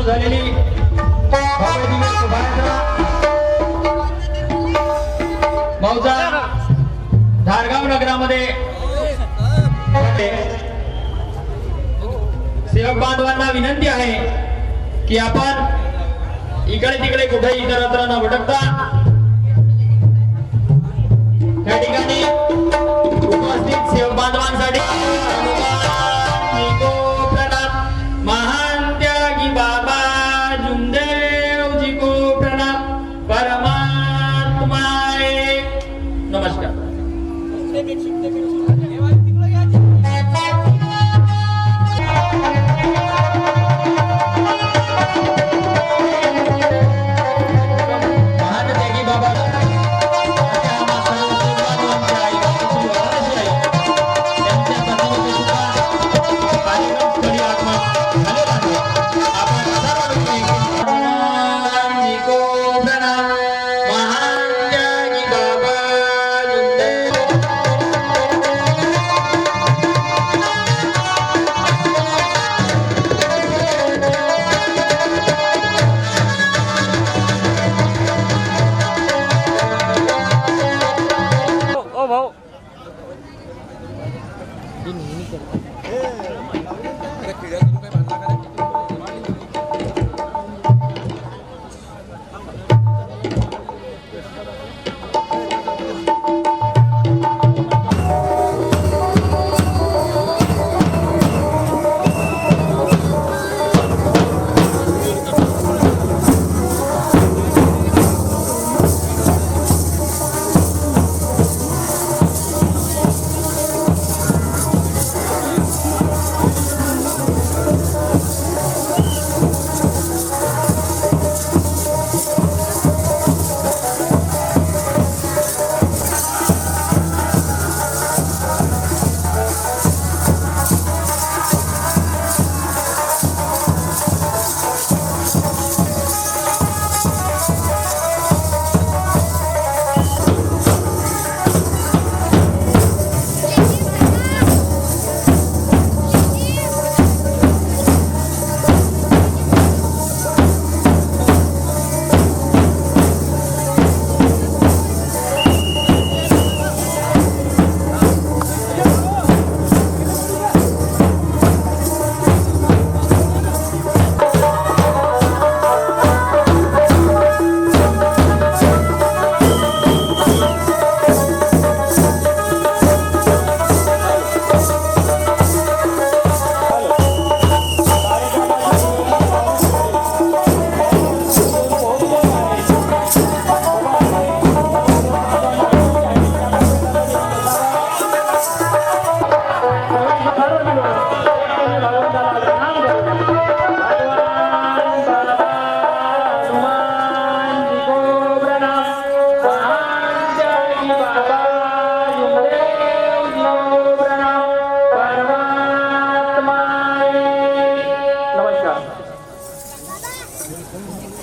झालेली मौजा धारगाव नगरामध्ये सेवक बांधवांना विनंती आहे की आपण इकडे तिकडे कुठे इतरत्र न भटकता या ठिकाणी उपस्थित सेवक बांधवांसाठी महान त्यागी बाबा जुमदेव जी को प्रणाम परमात्मा नमस्कार।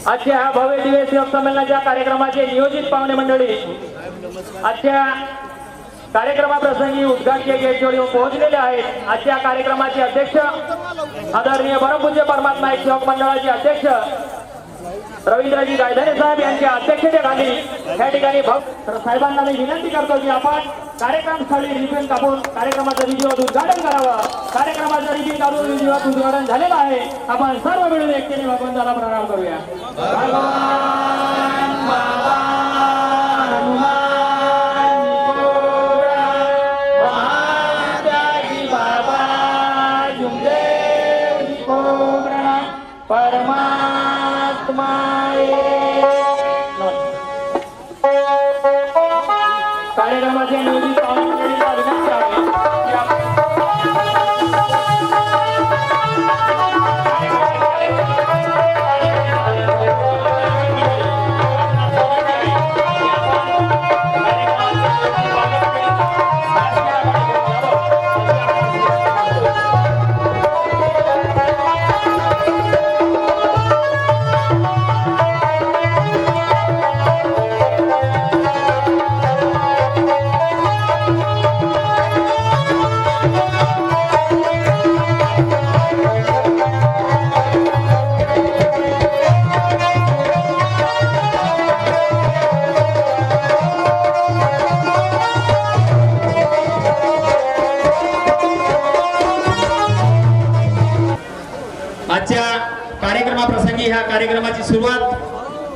आजच्या भव्य दिवस योग संमेलनाच्या कार्यक्रमाचे नियोजित पाहुणे मंडळी आजच्या कार्यक्रमाप्रसंगी उद्घाटकीय गेट जोडी पोहोचलेले आहेत। आजच्या कार्यक्रमाचे अध्यक्ष आदरणीय परमपूज्य परमात्मा एक सेवक मंडळाचे अध्यक्ष रवींद्रजी गायधने साहेब यांच्या अध्यक्षतेखाली या ठिकाणी साहेबांना मी विनंती करतो की आपण कार्यक्रम स्थळी रिबन कापून कार्यक्रमाचं विधिवत उद्घाटन करावं। कार्यक्रमाचं रिबन काढून विधिवत उद्घाटन झालेलं आहे। आपण सर्व मिळून एकतेने भगवंताला प्रणाम करूया। कार्यक्रमाचे नियोजित पाहुणे मंडळीला विनंती आहे की कार्यक्रमाप्रसंगी ह्या कार्यक्रमाची सुरुवात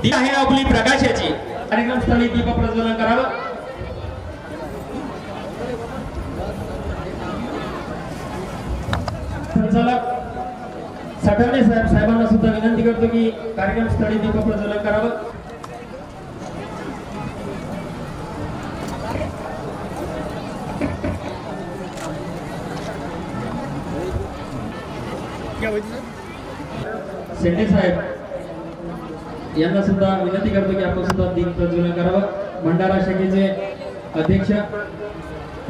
ती आहे आपली प्रकाशाची. कार्यक्रम स्थळी दीप प्रज्वलन करावं. संचालक सटाणे साहेबांना सुद्धा विनंती करतो की कार्यक्रम स्थळी दीप प्रज्वलन करावं. शेट्टी साहेब यांना सुद्धा विनंती करतो की आपण सुद्धा दीप प्रज्वलन करावं. भंडारा शाखेचे अध्यक्ष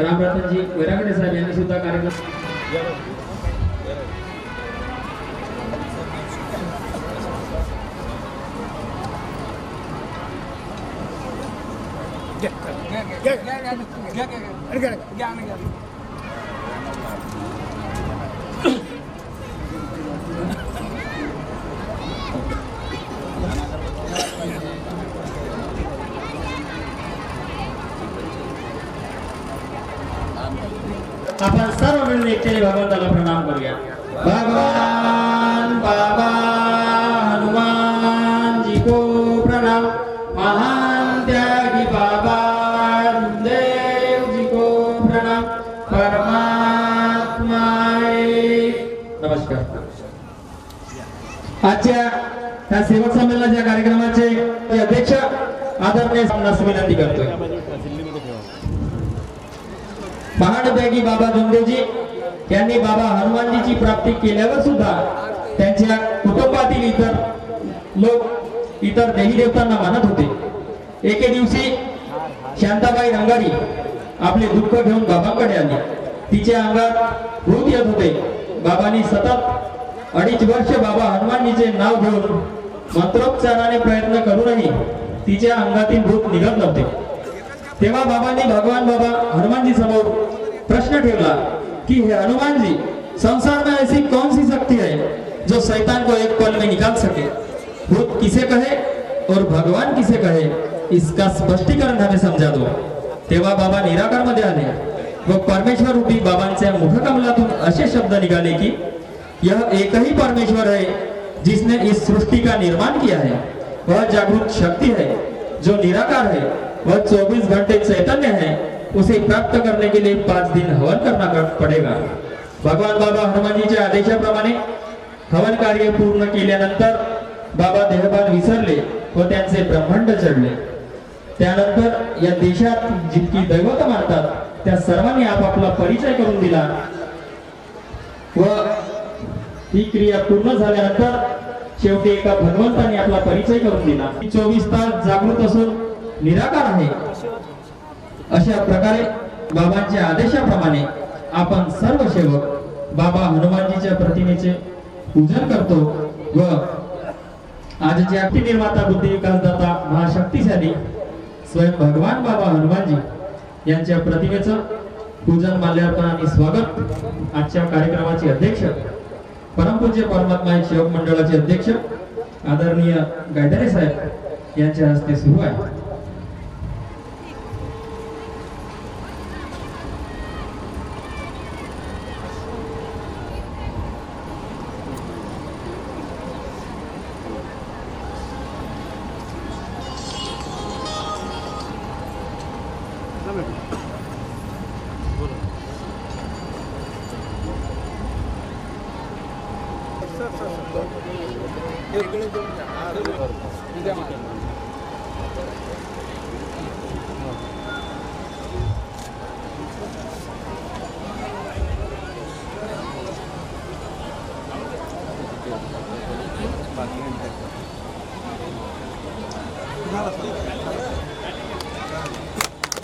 रामरतनजी वैरागडे साहेब यांनी सुद्धा कार्यक्रम आपण सर्व मिळून एकट्याने भगवंताला प्रणाम करूया. भगवान बाबा हनुमान जी को प्रणाम. महान त्यागी बाबा देव जी को प्रणाम. परमात्मा नमस्कार. आजच्या या सेवक संमेलनाच्या कार्यक्रमाचे अध्यक्ष आदरणीय सामनास विनंती करतोय. महान त्यागी बाबा धनदेवजी यांनी बाबा हनुमानजीची प्राप्ती केल्यावर सुद्धा त्यांच्या कुटुंबातील इतर लोक इतर देवी देवतांना मानत होते. एके दिवशी शांताबाई रंगारी आपले दुःख घेऊन बाबांकडे आली. तिच्या अंगात भूत येत होते. बाबांनी सतत 2.5 वर्ष बाबा हनुमानजीचे नाव घेऊन मंत्रोच्चाराने प्रयत्न करूनही तिच्या अंगातील भूत निघत नव्हते. तेव्हा बाबांनी भगवान बाबा हनुमानजी समोर प्रश्न ठेवला कि हे हनुमान जी, संसार में ऐसी कौन सी शक्ति है जो शैतान को एक पल में निकाल सके? भूत किसे कहे और भगवान किसे कहे, इसका स्पष्टीकरण हमें समझा दो. तेव्हा बाबा निराकार मध्ये आले व परमेश्वर रूपी बाबांच्या मुखकमलातून असे शब्द निघाले की यह एक ही परमेश्वर है जिसने इस सृष्टि का निर्माण किया है. वह जागृत शक्ति है जो निराकार है. वह 24 घंटे चैतन्य है. उसे प्राप्त करने के लिए 5 दिन हवन करना पड़ेगा. भगवान बाबा हनुमानजीच्या आदेशाप्रमाणे हवन कार्य पूर्ण केल्यानंतर बाबा देहभान विसरले व त्यांचे ब्रह्मांड चढले. त्यानंतर या देशात जितकी दैवत मानतात त्या सर्वांनी आपापला परिचय करून दिला व ही क्रिया पूर्ण झाल्यानंतर शेवटी एका भगवंताने आपला परिचय करून दिला. 24 तास जागृत असून निराकार आहे. अशा प्रकारे बाबांच्या आदेशाप्रमाणे आपण सर्व सेवक बाबा हनुमानजीच्या प्रतिमेचे पूजन करतो व आजच्या अखिल निर्माता बुद्धी विकासदाता महाशक्तिशाली स्वयं भगवान बाबा हनुमानजी यांच्या प्रतिमेचं पूजन माल्यार्पण आणि स्वागत आजच्या कार्यक्रमाचे अध्यक्ष परमपूज्य परमात्मा सेवक मंडळाचे अध्यक्ष आदरणीय गायधरे साहेब यांच्या हस्ते सुरू आहे.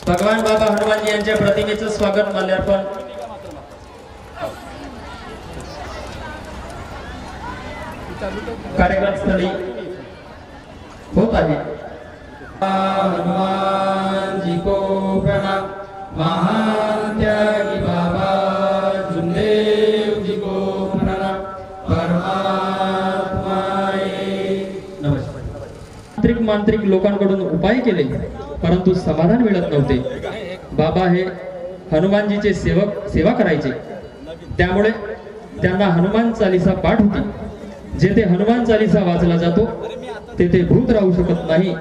भगवान बाबा हनुमानजी यांच्या प्रतिमेचं स्वागत माल्यार्पण कार्यक्रमस्थळी होत आहे. हनुमान जी को प्रणाम. महान त्यागी बाबा जुनदेव जी को प्रणाम. परमात्मा नमस्कार. मांत्रिक लोकांकडून उपाय केले परंतु समाधान मिळत नव्हते. बाबा हे हनुमानजीचे सेवा करायचे. त्यामुळे त्यांना हनुमान चालीसा पाठ होती. जेथे हनुमान चालीसा वाचला जातो तेथे भूत राहू शकत नाही.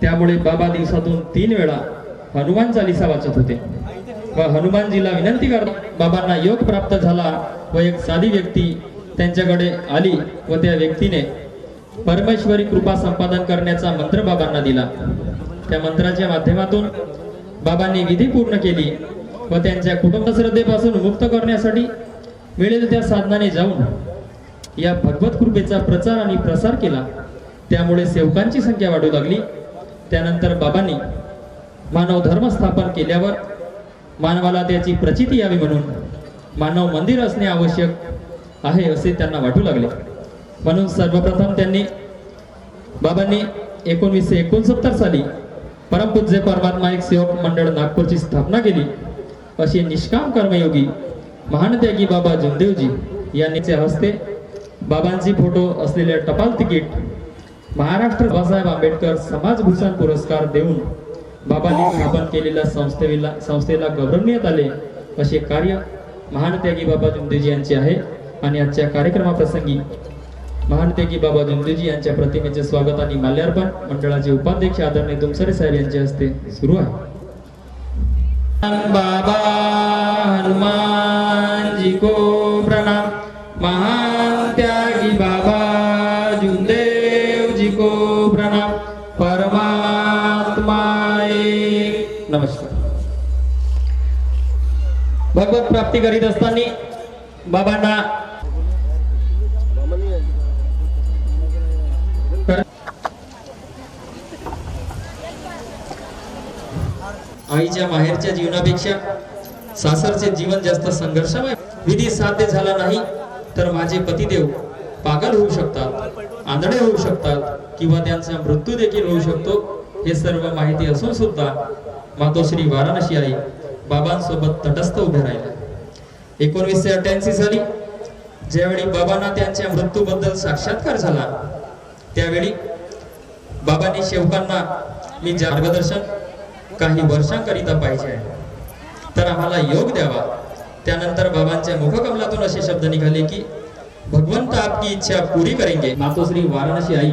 त्यामुळे बाबा दिवसातून 3 वेळा हनुमान चालीसा वाचत होते व हनुमानजीला विनंती करत बाबांना योग प्राप्त झाला व एक साधी व्यक्ती त्यांच्याकडे आली व त्या व्यक्तीने परमेश्वरी कृपा संपादन करण्याचा मंत्र बाबांना दिला. त्या मंत्राच्या माध्यमातून बाबांनी विधी पूर्ण केली व त्यांच्या कुटुंब श्रद्धेपासून मुक्त करण्यासाठी मिळेल त्या साधनाने जाऊन या भगवत कृपेचा प्रचार आणि प्रसार केला. त्यामुळे सेवकांची संख्या वाढू लागली. त्यानंतर बाबांनी मानव धर्म स्थापन केल्यावर मानवाला त्याची प्रचिती यावी म्हणून मानव मंदिर असणे आवश्यक आहे असे त्यांना वाटू लागले. म्हणून सर्वप्रथम बाबांनी 1969 साली परमपूज्य परमात्मा एक सेवक मंडळ नागपूरची स्थापना केली. असे निष्काम कर्मयोगी महान त्यागी बाबा जुमदेवजी यांच्या हस्ते बाबांची फोटो असलेले टपाल तिकीट महाराष्ट्र बाबासाहेब आंबेडकर समाजभूषण पुरस्कार देऊन बाबांनी स्थापन केलेल्या संस्थेला गौरवण्यात आले. असे कार्य महान त्यागी बाबा जुमदेवजी यांचे आहे. आणि आजच्या कार्यक्रमाप्रसंगी महान त्यागी बाबा जुमदेवजी यांच्या प्रतिमेचे स्वागत आणि माल्यार्पण मंडळाचे उपाध्यक्ष आदरणीय दुमसरे साहेब यांच्या हस्ते सुरू आहे. बाबा हनुमान जी को प्रणाम. महान त्यागी बाबा जुमदेव जी को प्रणाम. परमात्मा एक. नमस्कार. भगवत प्राप्ती करीत असताना बाबांना आईच्या माहेरच्या जीवनापेक्षा सासरचे जीवन जास्त संघर्षमय. विधी साध्य झाला नाही तर माझे पतिदेव पागल होऊ शकतात, आंधळे होऊ शकतात किंवा त्यांचा मृत्यू देखील होऊ शकतो. हे सर्व माहिती असून सुद्धा मातोश्री वाराणसी आई बाबांसोबत तटस्थ उभे राहिल्या. 1988 साली ज्यावेळी बाबांना त्यांच्या मृत्यूबद्दल साक्षात्कार झाला त्यावेळी बाबांनी सेवकांना मी मार्गदर्शन काही वर्षांकरिता पाहिजे आहे तर आम्हाला योग द्यावा. त्यानंतर बाबांच्या मुखकमलातून असे शब्द निघाले की भगवंत आपकी इच्छा पुरी करेंगे. मातोश्री वाराणसी आई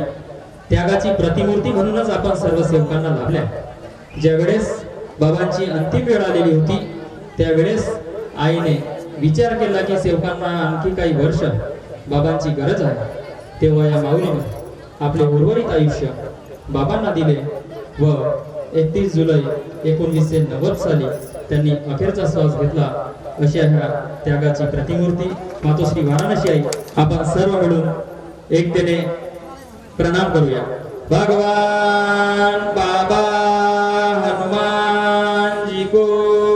त्यागाची प्रतिमूर्ती म्हणूनच आपण सर्व सेवकांना लाभल्या. ज्यावेळेस बाबांची अंतिम वेळ आलेली होती त्यावेळेस आईने विचार केला की सेवकांना आणखी काही वर्ष बाबांची गरज आहे. तेव्हा या माऊलीने आपले उर्वरित आयुष्य बाबांना दिले व 31 जुलै 1990 साली त्यांनी अखेरचा श्वास घेतला. अशा ह्या त्यागाची प्रतिमूर्ती मातोश्री वाराणसी आई आपण सर्व मिळून एकतेने प्रणाम करूया. भगवान बाबा हनुमान जी को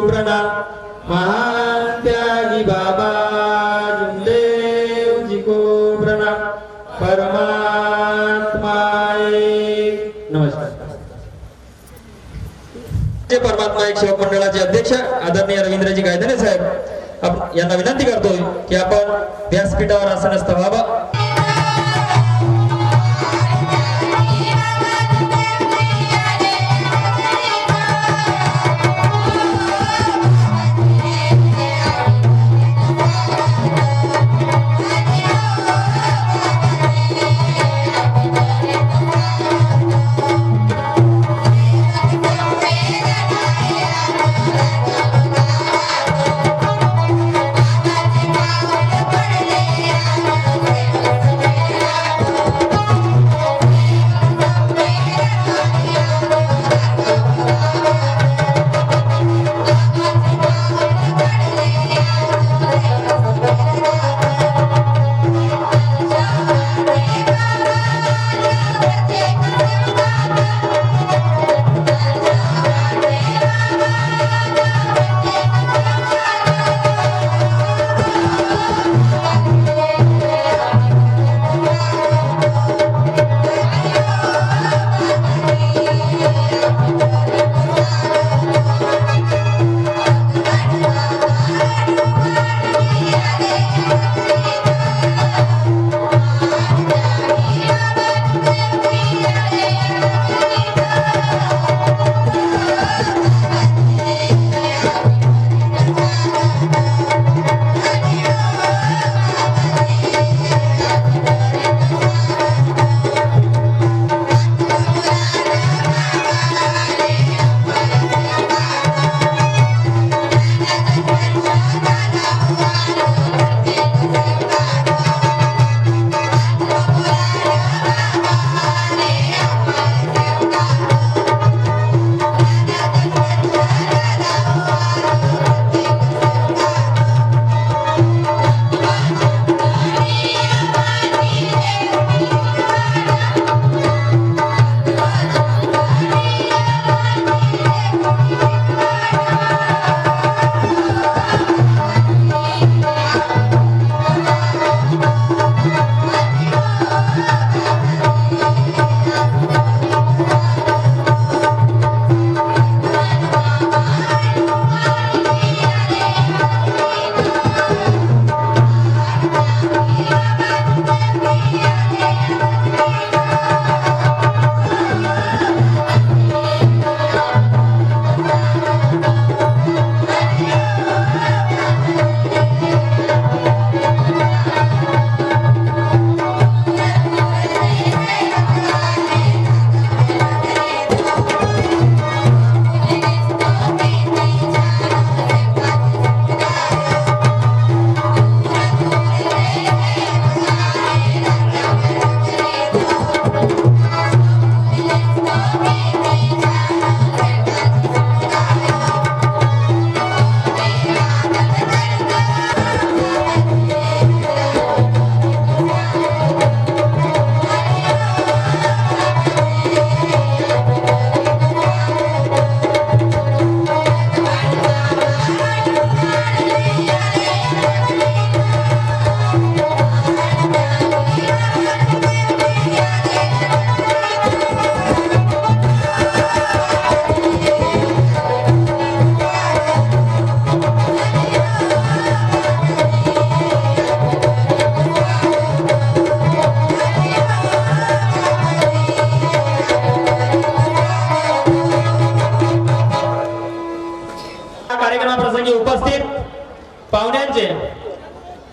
प्रणाम. महान त्यागी बाबा जुमदेव जी को प्रणाम. परमात्मा एक. नमस्कार. परमात्मा एक सेवक मंडळाचे अध्यक्ष आदरणीय रवींद्रजी गायधने साहेब यांना विनंती करतोय की आपण व्यासपीठावर आसनस्थ व्हावं.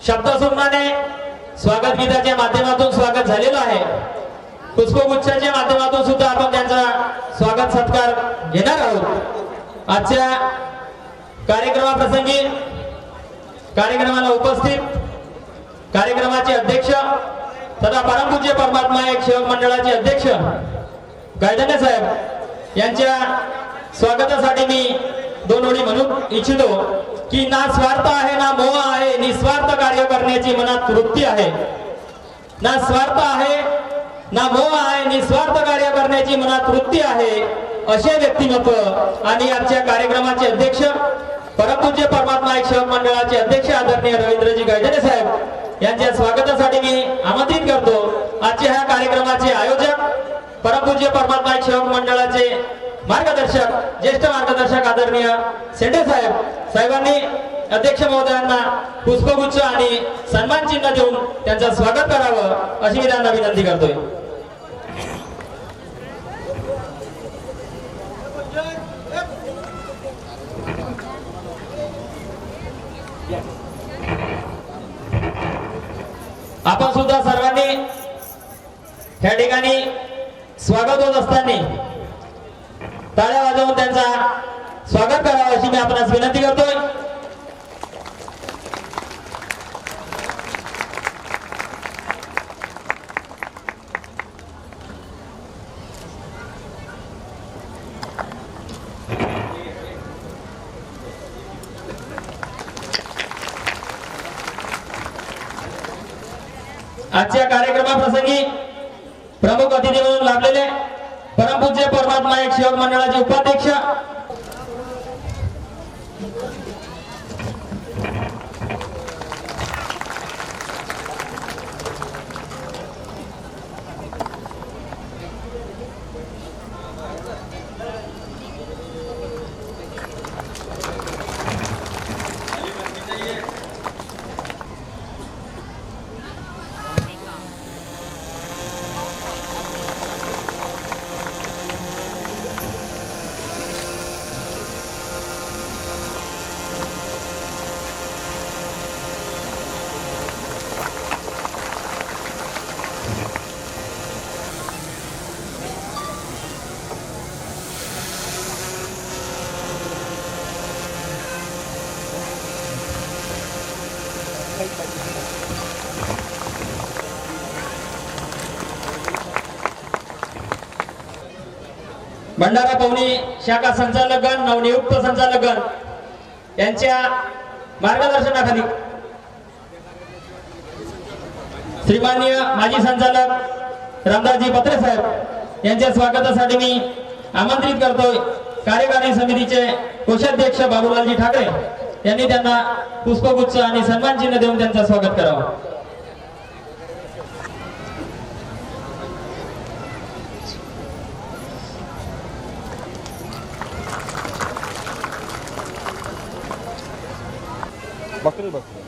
शब्दसुमनाने स्वागत गीताच्या माध्यमातून स्वागत झालेलं आहे. पुष्पगुच्छाच्या माध्यमातून सुद्धा आपण त्यांचा स्वागत सत्कार घेणार आहोत. आजच्या कार्यक्रमाप्रसंगी कार्यक्रमाला उपस्थित कार्यक्रमाचे अध्यक्ष तथा परमपूज्य परमात्मा एक सेवक मंडळाचे अध्यक्ष गायधने साहेब यांच्या स्वागतासाठी मी दोन ओळी म्हणू इच्छितो की ना स्वार्थ आहे ना मोह आहे, निस्वार्थ कार्य करण्याची मनात वृत्ती आहे. ना स्वार्थ आहे ना मोह आहे, निस्वार्थ कार्य करण्याची मनात वृत्ती आहे, असे व्यक्तिमत्व आणि आजच्या कार्यक्रमाचे अध्यक्ष परमपूज्य परमात्मा एक सेवक मंडळाचे अध्यक्ष आदरणीय रवींद्रजी गायधने साहेब यांच्या स्वागतासाठी मी आमंत्रित करतो. आजच्या ह्या कार्यक्रमाचे आयोजक परमपूज्य परमात्मा एक सेवक मंडळाचे मार्गदर्शक ज्येष्ठ मार्गदर्शक आदरणीय सेंडे साहेबांनी अध्यक्ष महोदयांना पुष्पगुच्छ आणि सन्मान चिन्ह देऊन त्यांचं स्वागत करावं अशी मी त्यांना विनंती करतोय. आपण सुद्धा सर्वांनी त्या ठिकाणी स्वागत होत असताना टाळ्या वाजवून त्यांचा स्वागत करावं अशी मी आपणास विनंती करतोय. आजच्या कार्यक्रमाप्रसंगी प्रमुख अतिथी म्हणून लाभलेले परमपूज्य परमात्मा एक सेवक मंडळाचे उपाध्यक्ष भंडारा पवनी शाखा संचालकगण नवनियुक्त संचालकगण यांच्या मार्गदर्शनाखाली श्रीमाननीय माजी संचालक रामदासजी पत्रे साहेब यांच्या स्वागतासाठी मी आमंत्रित करतोय. कार्यकारी समितीचे कोषाध्यक्ष बाबूलालजी ठाकरे यांनी त्यांना पुष्पगुच्छ आणि सन्मान चिन्ह देऊन त्यांचं स्वागत करावं. बकरी बकरी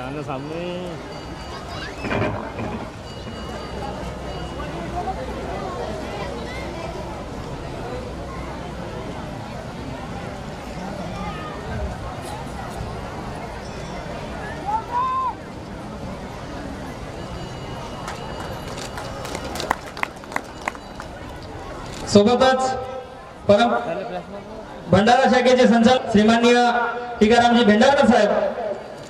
आने सामने सोबतच परम भंडारा शाखेचे संचालक श्रीमाननीय टीकारामजी भेंडारकर साहेब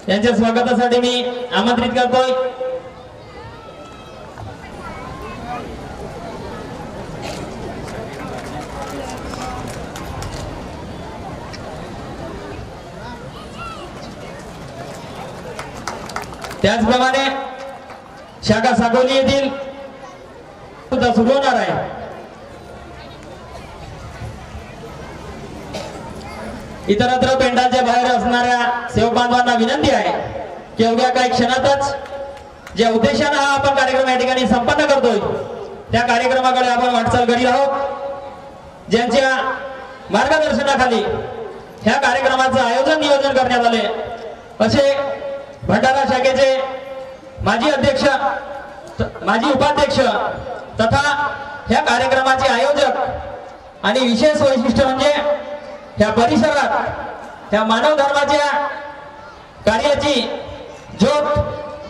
यांच्या स्वागतासाठी मी आमंत्रित करतोय. त्याचप्रमाणे शाखा साकोली येथील सुद्धा सुरू होणार आहे. इतरत्र पेंडाच्या बाहेर असणाऱ्या सेवक बांधवांना विनंती आहे की अवघ्या काही क्षणातच ज्या उद्देशाने हा आपण कार्यक्रम या ठिकाणी संपन्न करतोय त्या कार्यक्रमाकडे आपण वाटचाल करीत आहोत. ज्यांच्या मार्गदर्शनाखाली ह्या कार्यक्रमाचं आयोजन नियोजन करण्यात आले असे भंडारा शाखेचे माजी अध्यक्ष माजी उपाध्यक्ष तथा ह्या कार्यक्रमाचे आयोजक आणि विशेष वैशिष्ट्य म्हणजे ह्या परिसरात ह्या मानव धर्माच्या कार्याची ज्योत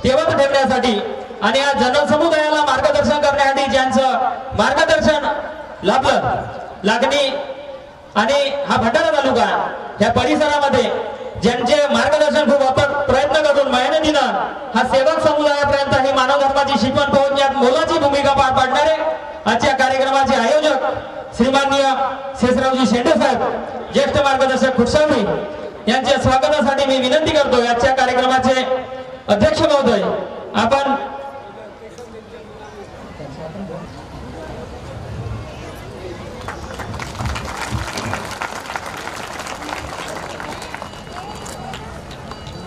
तेवत ठेवण्यासाठी आणि या जनसमुदायाला मार्गदर्शन करण्यासाठी ज्यांचं मार्गदर्शन लाभलं लागणी आणि हा भंडारा तालुका ह्या परिसरामध्ये ज्यांचे मार्गदर्शन खूप अथक प्रयत्न करून मेहनतीनं हा सेवक समुदायापर्यंत ही मानव धर्माची शिकवण पोहोचण्यात मोलाची भूमिका पार पाडणारे आजच्या कार्यक्रमाचे आयोजक श्रीमाननीय शेषरावजी शेंडे साहेब, ज्येष्ठ मार्गदर्शक खुटसावली यांच्या स्वागतासाठी मी विनंती करतो. आजच्या कार्यक्रमाचे अध्यक्ष महोदय आपण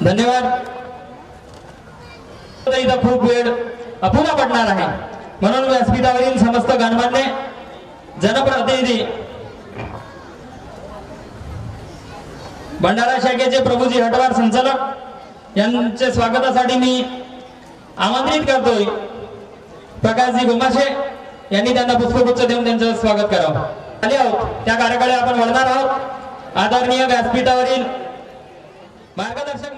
धन्यवाद. इथं खूप वेळ अपुरा पडणार आहे म्हणून व्यासपीठावरील समस्त गणमान्य जनप्रतिनिधी भंडारा शाखेचे प्रभूजी हटवार संचालक यांच्या स्वागतासाठी मी आमंत्रित करतोय. प्रकाशजी गुमाशे यांनी त्यांना पुष्पगुच्छ देऊन त्यांचं स्वागत करावं. आले आहोत त्या कार्याकडे आपण वळणार आहोत. आदरणीय व्यासपीठावरील मार्गदर्शक